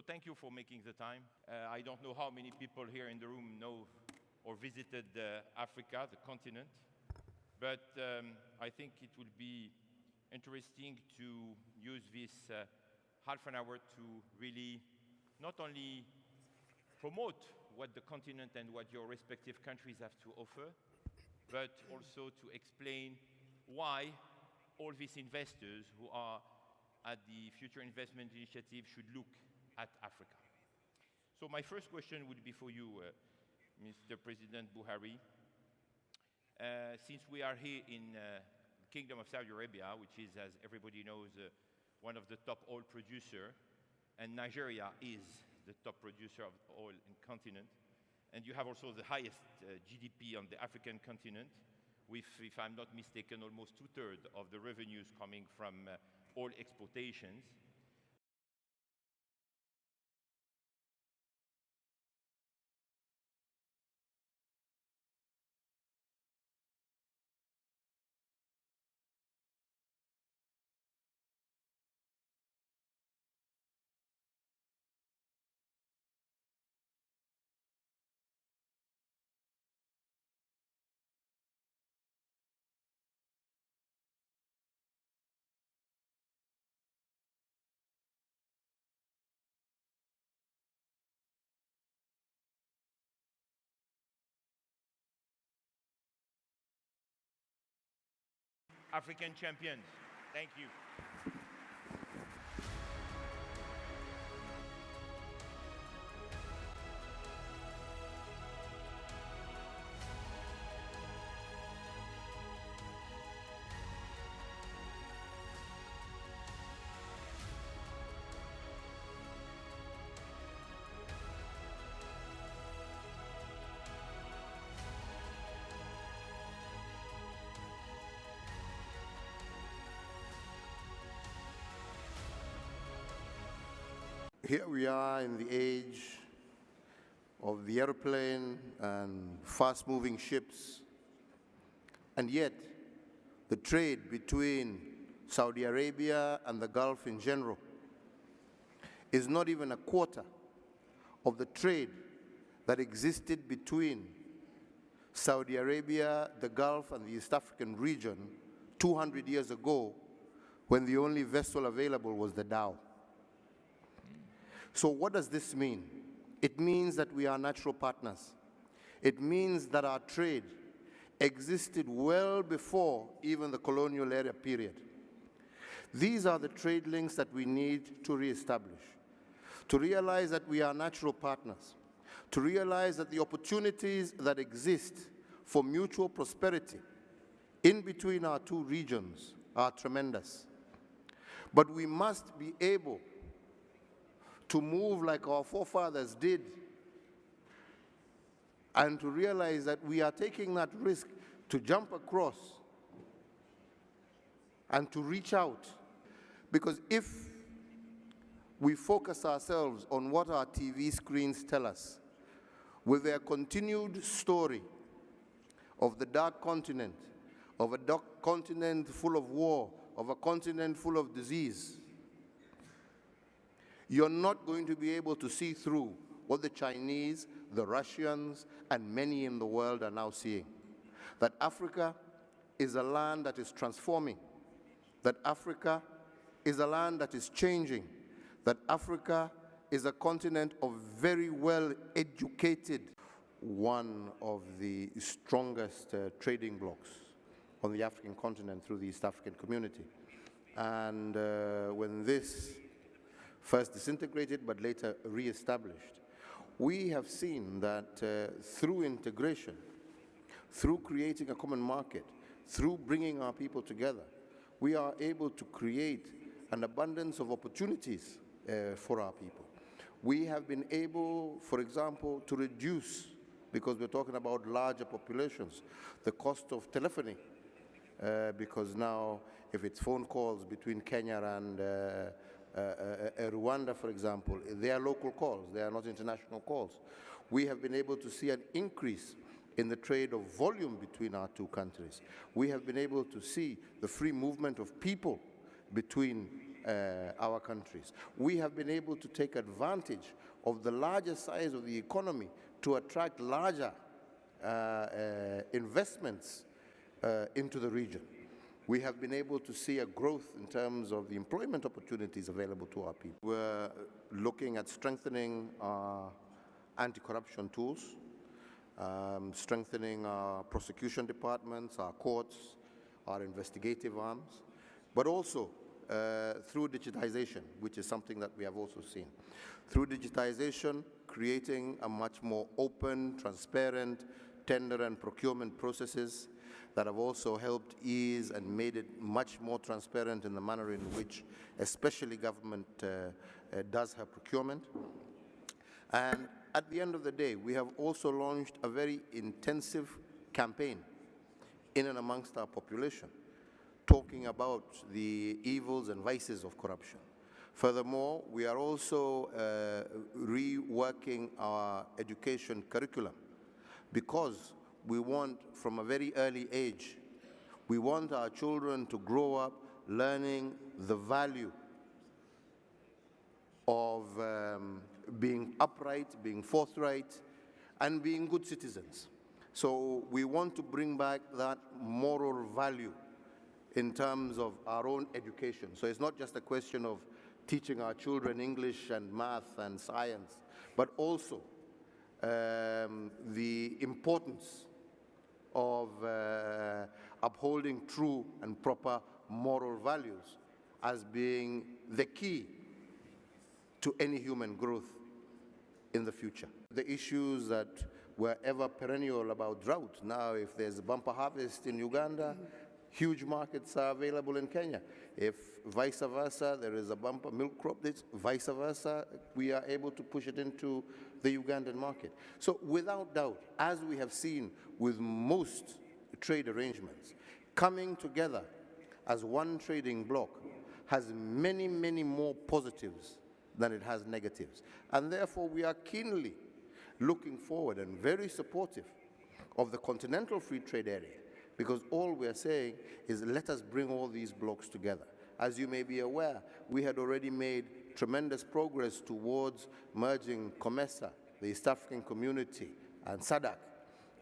thank you for making the time. I don't know how many people here in the room know or visited Africa, the continent, but I think it will be interesting to use this half an hour to really not only promote what the continent and what your respective countries have to offer, but also to explain why all these investors who are at the Future Investment Initiative should look at Africa. So my first question would be for you, Mr. President Buhari. Since we are here in the Kingdom of Saudi Arabia, which is, as everybody knows, one of the top oil producers, and Nigeria is the top producer of oil in the continent, and you have also the highest GDP on the African continent, with, if I'm not mistaken, almost 2/3 of the revenues coming from oil exportations. African champions. Thank you. Here we are in the age of the airplane and fast-moving ships, and yet the trade between Saudi Arabia and the Gulf in general is not even a quarter of the trade that existed between Saudi Arabia, the Gulf, and the East African region 200 years ago, when the only vessel available was the dhow. So what does this mean? It means that we are natural partners. It means that our trade existed well before even the colonial era period. These are the trade links that we need to reestablish, to realize that we are natural partners, to realize that the opportunities that exist for mutual prosperity in between our two regions are tremendous. But we must be able to move like our forefathers did, and to realize that we are taking that risk to jump across and to reach out. Because if we focus ourselves on what our TV screens tell us, with their continued story of the dark continent, of a dark continent full of war, of a continent full of disease, you're not going to be able to see through what the Chinese, the Russians, and many in the world are now seeing. That Africa is a land that is transforming, that Africa is a land that is changing, that Africa is a continent of very well-educated, one of the strongest trading blocs on the African continent through the East African community. And when this first disintegrated but later re-established, we have seen that through integration, through creating a common market, through bringing our people together, we are able to create an abundance of opportunities for our people. We have been able, for example, to reduce, because we're talking about larger populations, the cost of telephony, because now if it's phone calls between Kenya and Rwanda, for example, they are local calls, they are not international calls. We have been able to see an increase in the trade of volume between our two countries. We have been able to see the free movement of people between our countries. We have been able to take advantage of the larger size of the economy to attract larger investments into the region. We have been able to see a growth in terms of the employment opportunities available to our people. We're looking at strengthening our anti-corruption tools, strengthening our prosecution departments, our courts, our investigative arms, but also through digitization, which is something that we have also seen. Through digitization, creating a much more open, transparent tender and procurement processes that have also helped ease and made it much more transparent in the manner in which especially government does her procurement. And at the end of the day, we have also launched a very intensive campaign in and amongst our population, talking about the evils and vices of corruption. Furthermore, we are also reworking our education curriculum because we want, from a very early age, we want our children to grow up learning the value of being upright, being forthright, and being good citizens. So we want to bring back that moral value in terms of our own education. So it's not just a question of teaching our children English and math and science, but also the importance of upholding true and proper moral values as being the key to any human growth in the future. The issues that were ever perennial about drought, now if there's a bumper harvest in Uganda, huge markets are available in Kenya. If vice versa, there is a bumper milk crop, vice versa, we are able to push it into the Ugandan market. So without doubt, as we have seen with most trade arrangements, coming together as one trading bloc has many, many more positives than it has negatives. And therefore, we are keenly looking forward and very supportive of the continental free trade area, because all we are saying is let us bring all these blocs together. As you may be aware, we had already made tremendous progress towards merging COMESA, the East African Community, and SADC,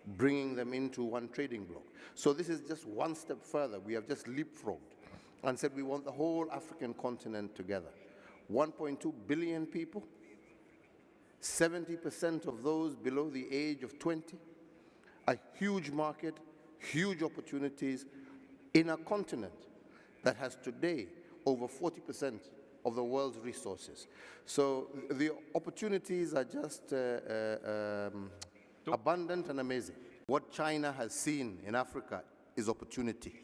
bringing them into one trading bloc. So this is just one step further. We have just leapfrogged and said we want the whole African continent together. 1.2 billion people, 70% of those below the age of 20, a huge market, huge opportunities in a continent that has today over 40% of the world's resources. So the opportunities are just abundant and amazing. What China has seen in Africa is opportunity.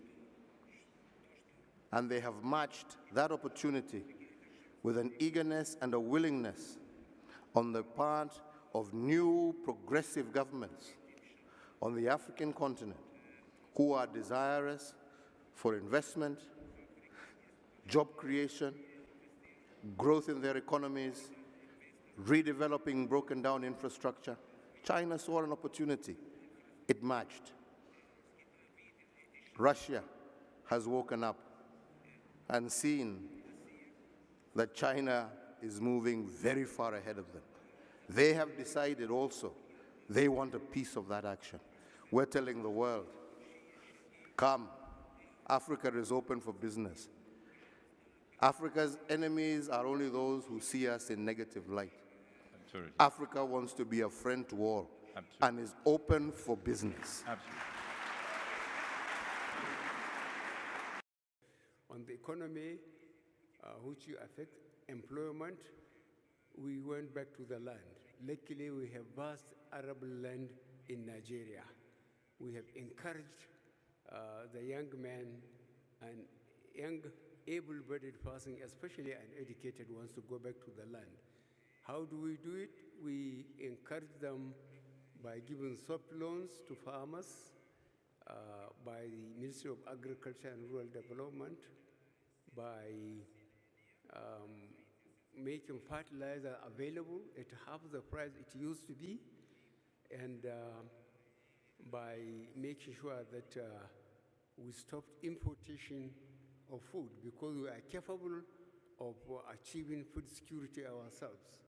And they have matched that opportunity with an eagerness and a willingness on the part of new progressive governments on the African continent who are desirous for investment, job creation, growth in their economies, redeveloping broken down infrastructure. China saw an opportunity. It matched. Russia has woken up and seen that China is moving very far ahead of them. They have decided also they want a piece of that action. We're telling the world, come, Africa is open for business. Africa's enemies are only those who see us in negative light. Absolutely. Africa wants to be a friend to all. Absolutely. And is open for business. Absolutely. On the economy, which affect employment, we went back to the land. Luckily, we have vast arable land in Nigeria. We have encouraged the young men and young able-bodied person, especially an educated ones, to go back to the land. How do we do it? We encourage them by giving soft loans to farmers, by the Ministry of Agriculture and Rural Development, by making fertilizer available at half the price it used to be, and by making sure that we stopped importation of food, because we are capable of achieving food security ourselves.